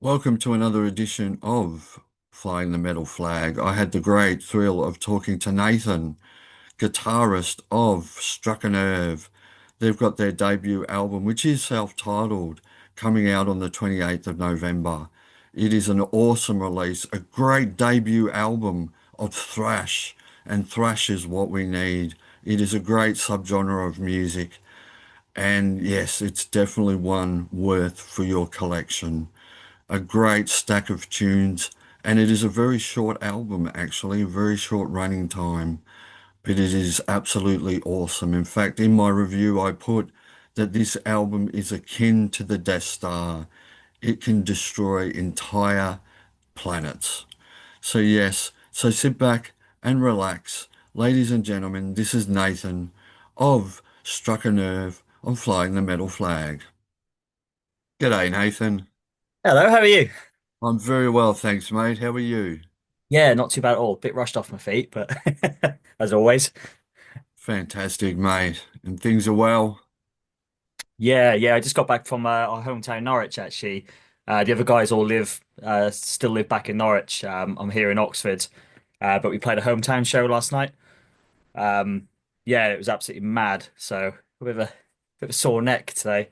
Welcome to another edition of Flying the Metal Flag. I had the great thrill of talking to Nathan, guitarist of Struck a Nerve. They've got their debut album, which is self-titled, coming out on the 28th of November. It is an awesome release, a great debut album of thrash, and thrash is what we need. It is a great subgenre of music, and yes, it's definitely one worth for your collection. A great stack of tunes, and it is a very short album, actually, a very short running time, but it is absolutely awesome. In fact, in my review, I put that this album is akin to the Death Star. It can destroy entire planets. So, yes, so sit back and relax. Ladies and gentlemen, this is Nathan of Struck a Nerve on Flying the Metal Flag. G'day, Nathan. Hello, how are you? I'm very well, thanks, mate. How are you? Yeah, not too bad at all. Bit rushed off my feet, but as always. Fantastic, mate. And things are well. Yeah. I just got back from our hometown, Norwich, actually. The other guys all still live back in Norwich. I'm here in Oxford, but we played a hometown show last night. Um, yeah, it was absolutely mad. So a bit of a sore neck today.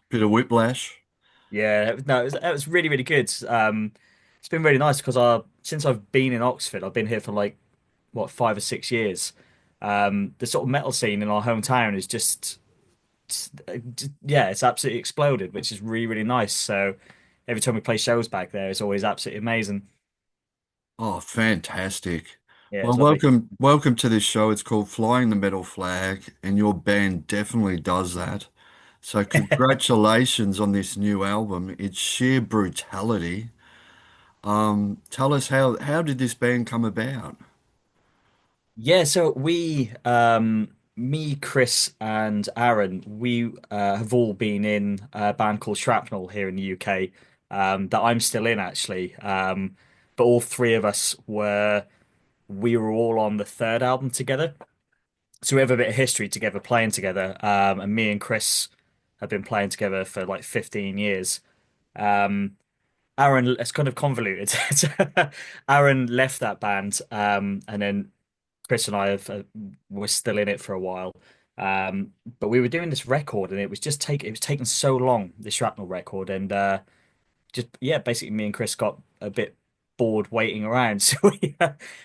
Bit of whiplash. Yeah, no, it was really, really good. It's been really nice because since I've been in Oxford, I've been here for like what 5 or 6 years. The sort of metal scene in our hometown is yeah, it's absolutely exploded, which is really, really nice. So every time we play shows back there, it's always absolutely amazing. Oh, fantastic. Yeah, Well, it's lovely. welcome to this show. It's called Flying the Metal Flag, and your band definitely does that. So congratulations on this new album. It's sheer brutality. Tell us how did this band come about? Yeah, so me, Chris, and Aaron, we have all been in a band called Shrapnel here in the UK, that I'm still in actually. But all three of us we were all on the third album together. So we have a bit of history together, playing together. And me and Chris have been playing together for like 15 years. Um, Aaron, it's kind of convoluted. Aaron left that band, and then Chris and I were still in it for a while. But we were doing this record, and it was taking so long, the Shrapnel record, and just yeah, basically me and Chris got a bit bored waiting around, so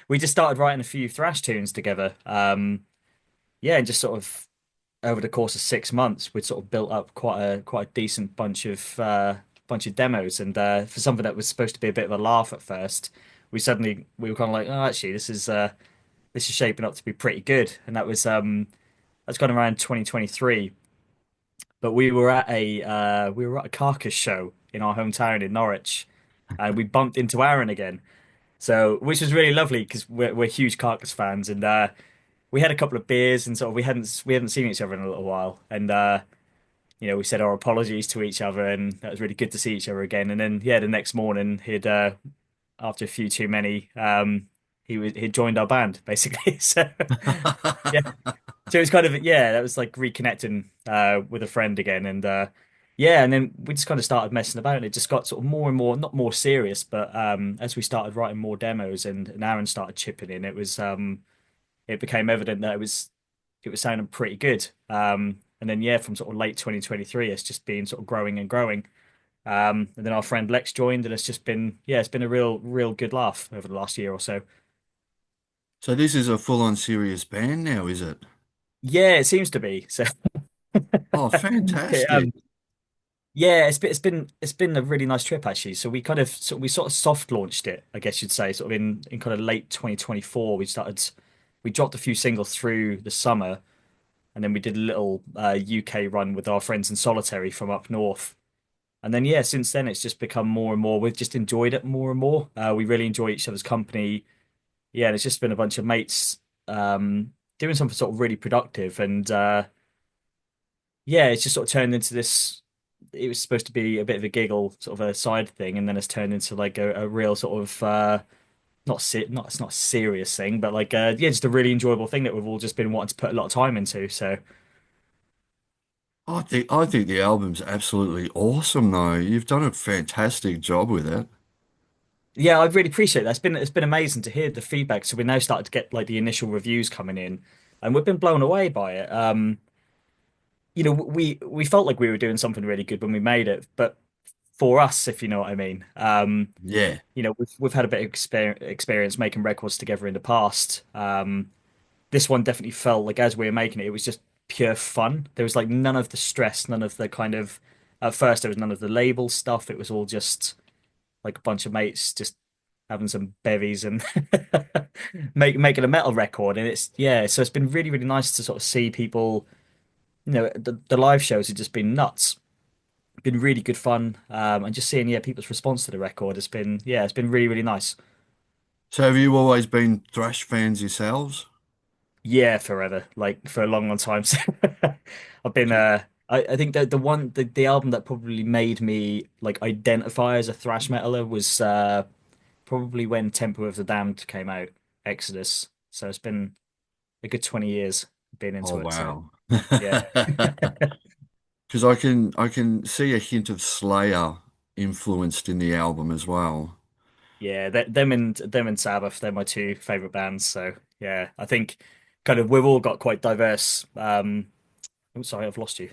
we just started writing a few thrash tunes together. Yeah, and just sort of over the course of 6 months, we'd sort of built up quite a decent bunch of demos. And for something that was supposed to be a bit of a laugh at first, we were kind of like, oh, actually, this is shaping up to be pretty good. And that's gone around 2023. But we were at a Carcass show in our hometown in Norwich, and we bumped into Aaron again. So which was really lovely because we're huge Carcass fans, and we had a couple of beers and sort of we hadn't seen each other in a little while, and we said our apologies to each other, and that was really good to see each other again. And then yeah, the next morning he'd after a few too many, he'd joined our band basically. So yeah, so it was kind of yeah, that was like reconnecting with a friend again, and yeah, and then we just kind of started messing about, and it just got sort of more and more, not more serious, but as we started writing more demos and Aaron started chipping in, it became evident that it was sounding pretty good. And then yeah, from sort of late 2023, it's just been sort of growing and growing. And then our friend Lex joined, and it's been a real good laugh over the last year or so. So this is a full-on serious band now, is it? Yeah, it seems to be. So Oh, yeah, fantastic. yeah, it's been a really nice trip actually. So we sort of soft launched it, I guess you'd say, sort of in kind of late 2024. We dropped a few singles through the summer, and then we did a little UK run with our friends in Solitary from up north. And then yeah, since then it's just become more and more. We've just enjoyed it more and more. We really enjoy each other's company. Yeah, and it's just been a bunch of mates doing something sort of really productive, and yeah, it's just sort of turned into this. It was supposed to be a bit of a giggle, sort of a side thing, and then it's turned into like a real sort of not it's not a serious thing, but like yeah, just a really enjoyable thing that we've all just been wanting to put a lot of time into. So I think the album's absolutely awesome though. You've done a fantastic job with it. Yeah, I really appreciate that. It's been amazing to hear the feedback. So we're now starting to get like the initial reviews coming in, and we've been blown away by it. We felt like we were doing something really good when we made it, but for us, if you know what I mean. Yeah. We've had a bit of experience making records together in the past. This one definitely felt like as we were making it, it was just pure fun. There was like none of the stress, none of the kind of at first there was none of the label stuff. It was all just like a bunch of mates just having some bevies and making a metal record. And it's yeah, so it's been really, really nice to sort of see people, the live shows have just been nuts. Been really good fun. And just seeing, yeah, people's response to the record has been, yeah, it's been really, really nice. So have you always been thrash fans yourselves? Yeah, forever, like for a long, long time. So I've been I think that the album that probably made me like identify as a thrash metaler was probably when Temple of the Damned came out, Exodus. So it's been a good 20 years being Oh into it. So wow. yeah. Because I can see a hint of Slayer influenced in the album as well. Yeah, them and Sabbath, they're my two favorite bands. So yeah, I think kind of we've all got quite diverse oh sorry, I've lost you.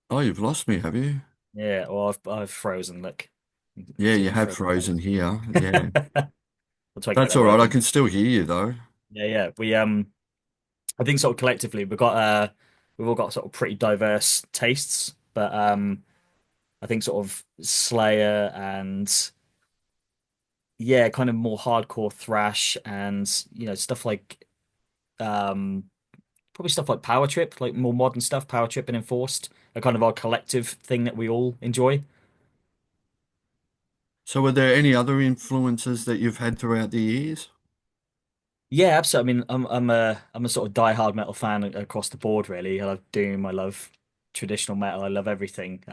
Oh, you've lost me, have you? Yeah, well I've frozen, look. Yeah, See you me have frozen. frozen here. Yeah. We'll try to get That's that all right. I working. can still hear you though. Yeah, yeah. I think sort of collectively we've all got sort of pretty diverse tastes, but I think sort of Slayer and yeah, kind of more hardcore thrash and stuff like um probably stuff like Power Trip, like more modern stuff, Power Trip and Enforced, are kind of our collective thing that we all enjoy. So were there any other influences that you've had throughout the years? Yeah, absolutely. I mean, I'm a sort of die-hard metal fan across the board, really. I love Doom, I love traditional metal, I love everything.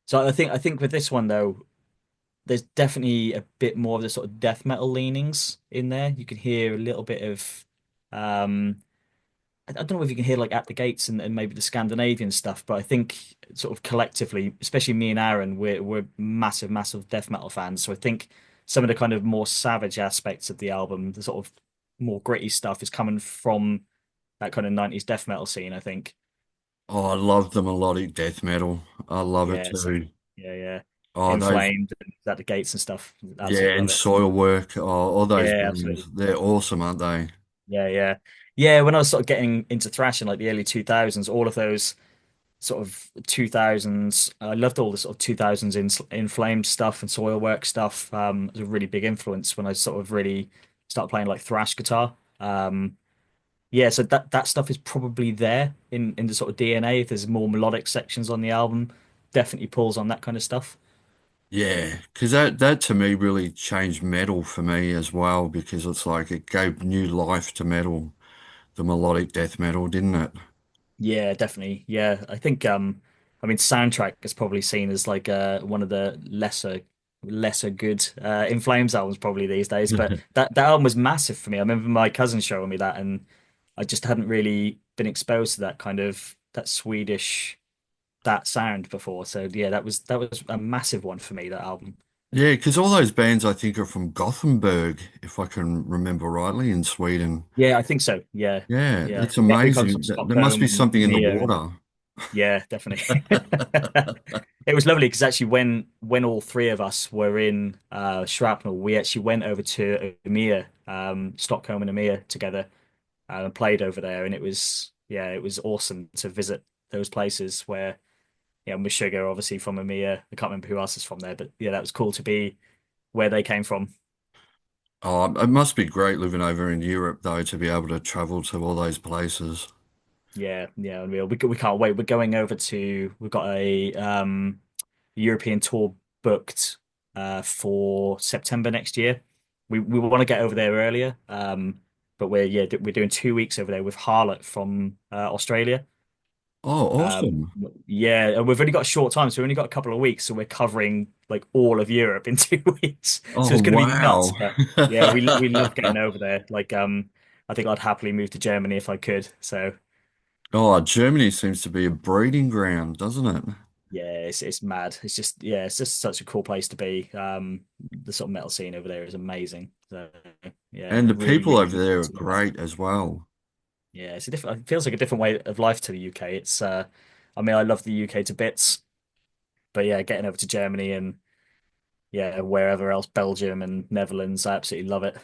So I think with this one though, there's definitely a bit more of the sort of death metal leanings in there. You can hear a little bit of I don't know if you can hear like At the Gates and maybe the Scandinavian stuff, but I think sort of collectively, especially me and Aaron, we're massive, massive death metal fans. So I think some of the kind of more savage aspects of the album, the sort of more gritty stuff, is coming from that kind of 90s death metal scene, I think. Oh, I love the melodic death metal. I love it Yeah, too. same. Yeah, yeah. Oh, those, Inflamed and At the Gates and stuff. yeah, Absolutely love and it. soil work. Oh, all those Yeah, bands, absolutely. they're awesome, aren't they? Yeah, yeah. Yeah, when I was sort of getting into thrash in like the early 2000s, all of those sort of 2000s. I loved all the sort of 2000s inflamed stuff and Soilwork stuff. It was a really big influence when I sort of really started playing like thrash guitar. Yeah, so that stuff is probably there in the sort of DNA. If there's more melodic sections on the album, definitely pulls on that kind of stuff. Yeah, because that to me really changed metal for me as well because it's like it gave new life to metal, the melodic death metal, didn't it? Yeah, definitely. Yeah, I think I mean soundtrack is probably seen as like one of the lesser good In Flames albums probably these days, but that album was massive for me. I remember my cousin showing me that and I just hadn't really been exposed to that kind of that Swedish that sound before. So yeah, that was a massive one for me, that album. Yeah, because all those bands I think are from Gothenburg, if I can remember rightly, in Sweden. Yeah, I think so. Yeah. Yeah, Yeah. that's Everyone comes from amazing. There must Stockholm be and something in the Umeå. water. Yeah, definitely. It was lovely because actually when all three of us were in Shrapnel, we actually went over to Umeå, Stockholm and Umeå together and played over there, and it was awesome to visit those places where Meshuggah obviously from Umeå. I can't remember who else is from there, but yeah, that was cool to be where they came from. Oh, it must be great living over in Europe, though, to be able to travel to all those places. Yeah, yeah, unreal. We can't wait. We're going over to. We've got a European tour booked for September next year. We want to get over there earlier, but we're doing 2 weeks over there with Harlot from Australia. Oh, Um, awesome. yeah, and we've only got a short time, so we've only got a couple of weeks, so we're covering like all of Europe in 2 weeks. So Oh, it's going to be nuts. wow. But yeah, we love getting over there. Like I think I'd happily move to Germany if I could. So Oh, Germany seems to be a breeding ground, doesn't it? Yeah, it's mad. It's just yeah, it's just such a cool place to be. The sort of metal scene over there is amazing. So yeah, And the really, people really over looking there forward are to that. great as well. Yeah, it's a different. It feels like a different way of life to the UK. I mean, I love the UK to bits, but yeah, getting over to Germany and yeah, wherever else, Belgium and Netherlands, I absolutely love it.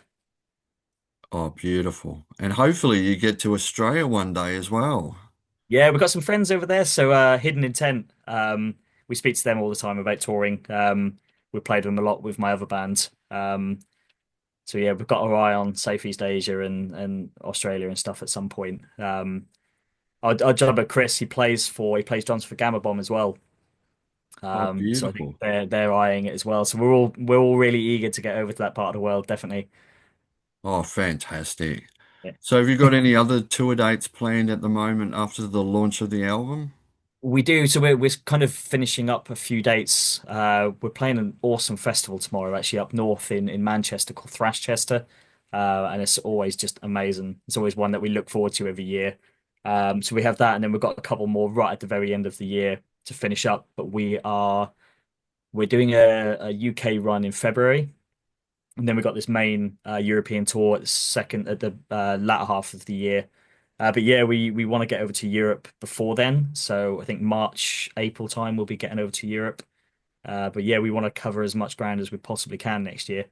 Oh, beautiful. And hopefully you get to Australia one day as well. Yeah, we've got some friends over there. So Hidden Intent, we speak to them all the time about touring. We played with them a lot with my other band. So yeah, we've got our eye on Southeast Asia and Australia and stuff at some point. Our job at Chris, he plays drums for Gamma Bomb as well. Oh, So I think beautiful. they're eyeing it as well. So we're all really eager to get over to that part of the world, definitely. Oh, fantastic. Yeah. So have you got any other tour dates planned at the moment after the launch of the album? We do. So we're kind of finishing up a few dates. We're playing an awesome festival tomorrow, actually up north in Manchester called Thrash, and it's always just amazing. It's always one that we look forward to every year. So we have that, and then we've got a couple more right at the very end of the year to finish up. But we're doing a UK run in February, and then we've got this main European tour at the latter half of the year. But yeah, we want to get over to Europe before then. So I think March, April time we'll be getting over to Europe. But yeah, we want to cover as much ground as we possibly can next year.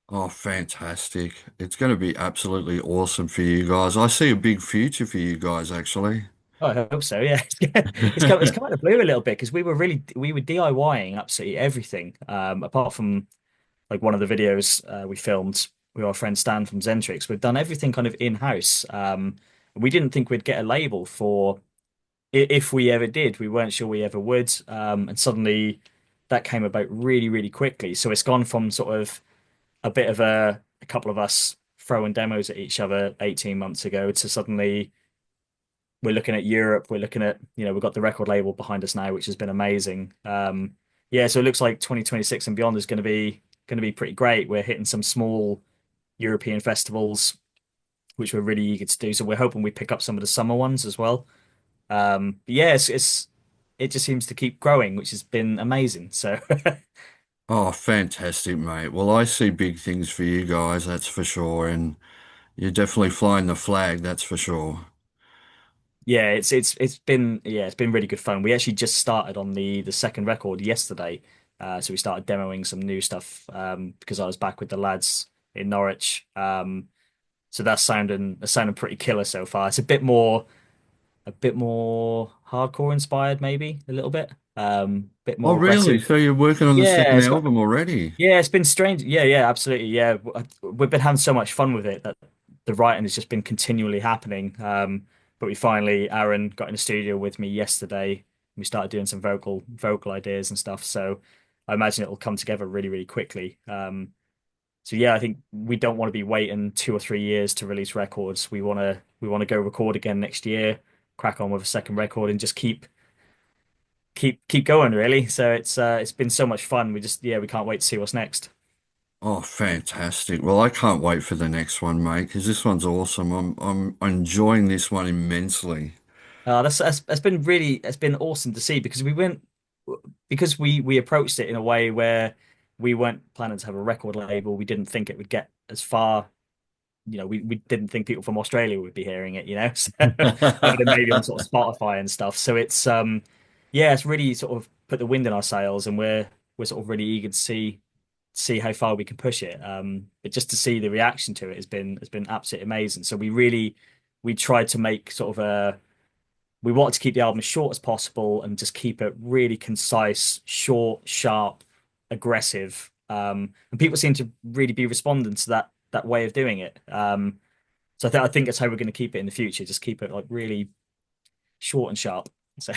Oh, fantastic. It's going to be absolutely awesome for you guys. I see a big future for you guys, actually. Oh, I hope so. Yeah, it's come out of the blue a little bit because we were DIYing absolutely everything. Apart from like one of the videos we filmed with our friend Stan from Zentrix, we've done everything kind of in-house. We didn't think we'd get a label for if we ever did. We weren't sure we ever would. And suddenly that came about really, really quickly. So it's gone from sort of a bit of a couple of us throwing demos at each other 18 months ago to suddenly we're looking at Europe. We're looking at, we've got the record label behind us now, which has been amazing. Yeah, so it looks like 2026 and beyond is going to be pretty great. We're hitting some small European festivals, which we're really eager to do. So we're hoping we pick up some of the summer ones as well. But yeah, it just seems to keep growing, which has been amazing. So Oh, fantastic, mate. Well, I see big things for you guys, that's for sure. And you're definitely flying the flag, that's for sure. yeah, it's been really good fun. We actually just started on the second record yesterday. So we started demoing some new stuff because I was back with the lads in Norwich. So that's sounding pretty killer so far. It's a bit more hardcore inspired, maybe a little bit. Bit Oh, more really? aggressive. So you're working on the Yeah, second it's got album already? Yeah, it's been strange. Yeah, yeah, absolutely. Yeah, we've been having so much fun with it that the writing has just been continually happening. But Aaron got in the studio with me yesterday. We started doing some vocal ideas and stuff. So I imagine it will come together really, really quickly. So yeah, I think we don't want to be waiting 2 or 3 years to release records. We want to go record again next year, crack on with a second record, and just keep going really. So it's been so much fun. We can't wait to see what's next. Oh, fantastic. Well, I can't wait for the next one, mate, because this one's awesome. I'm enjoying this one immensely. That's been really it's been awesome to see because we approached it in a way where we weren't planning to have a record label. We didn't think it would get as far. We didn't think people from Australia would be hearing it, so other than maybe on sort of Spotify and stuff. So yeah, it's really sort of put the wind in our sails, and we're sort of really eager to see how far we can push it. But just to see the reaction to it has been absolutely amazing. So we tried to make sort of we wanted to keep the album as short as possible and just keep it really concise, short, sharp, aggressive. And people seem to really be responding to that way of doing it. So I think that's how we're going to keep it in the future. Just keep it like really short and sharp. So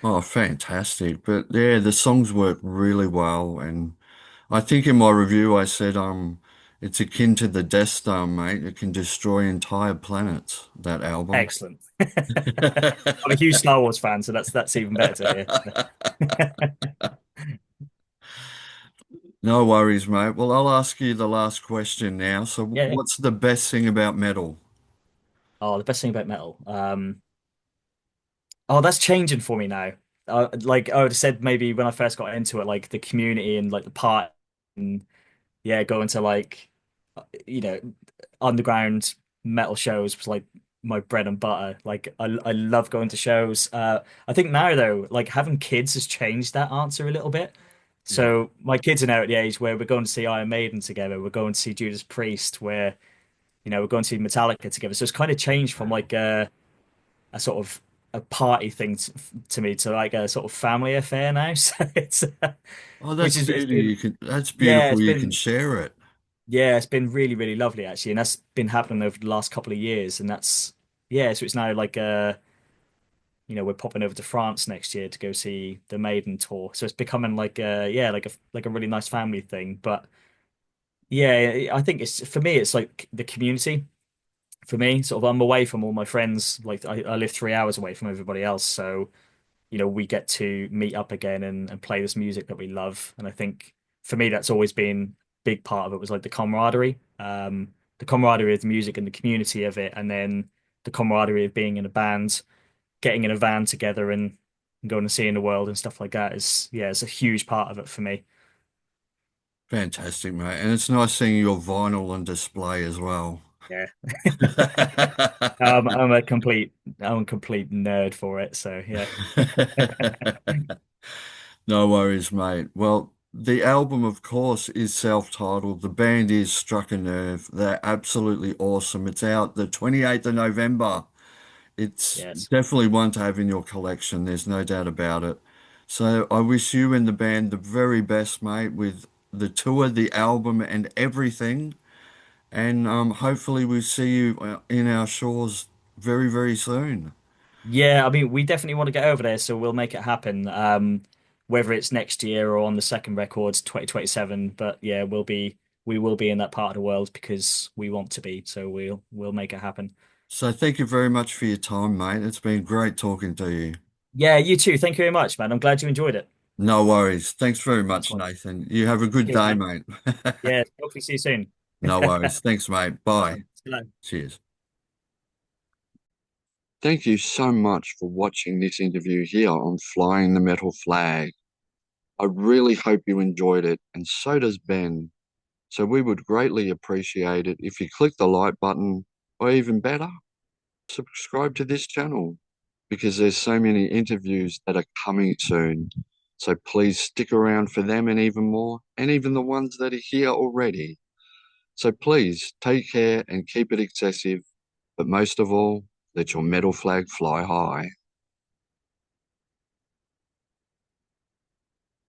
Oh, fantastic. But yeah, the songs work really well. And I think in my review I said it's akin to the Death Star, mate. It can destroy entire planets, that album. excellent. I'm a huge Star Wars fan, so that's even better to hear. No worries, mate. Well, I'll ask you the last question now. So Yeah, yeah. what's the best thing about metal? Oh, the best thing about metal. Oh, that's changing for me now. Like I would have said maybe when I first got into it, like the community and like the part and yeah, going to like you know underground metal shows was like my bread and butter. Like I love going to shows. I think now though, like having kids has changed that answer a little bit. Yeah. So my kids are now at the age where we're going to see Iron Maiden together. We're going to see Judas Priest. Where we're going to see Metallica together. So it's kind of changed from like a sort of a party thing to me to like a sort of family affair now. So it's Oh, which that's is it's beauty. been That's yeah, beautiful. You can share it. it's been really really lovely actually, and that's been happening over the last couple of years, and that's yeah. So it's now like we're popping over to France next year to go see the Maiden tour. So it's becoming like like a really nice family thing. But yeah, I think it's for me it's like the community. For me, sort of I'm away from all my friends. Like I live 3 hours away from everybody else, so we get to meet up again and play this music that we love. And I think for me, that's always been a big part of it was like the camaraderie of the music and the community of it, and then the camaraderie of being in a band, getting in a van together and going and seeing the world and stuff like that is, yeah, it's a huge part of it for me. Fantastic, mate. And it's nice seeing your vinyl on display as well. Yeah. I'm a complete nerd for it. So yeah. No worries, mate. Well, the album, of course, is self-titled. The band is Struck a Nerve. They're absolutely awesome. It's out the 28th of November. It's Yes. definitely one to have in your collection. There's no doubt about it. So I wish you and the band the very best, mate, with the tour, the album, and everything. And hopefully we'll see you in our shores very, very soon. Yeah, I mean, we definitely want to get over there, so we'll make it happen. Whether it's next year or on the second record, 2027. But yeah, we will be in that part of the world because we want to be. So we'll make it happen. So thank you very much for your time, mate. It's been great talking to you. Yeah, you too. Thank you very much, man. I'm glad you enjoyed it. No worries. Thanks very Nice much, one. Nathan. You have a good Cheers, day, man. mate. Yeah, hopefully see you soon. No worries. Thanks, mate. Nice Bye. one. See you later. Cheers. Thank you so much for watching this interview here on Flying the Metal Flag. I really hope you enjoyed it, and so does Ben. So we would greatly appreciate it if you click the like button, or even better, subscribe to this channel because there's so many interviews that are coming soon. So please stick around for them and even more, and even the ones that are here already. So please take care and keep it excessive, but most of all, let your metal flag fly high.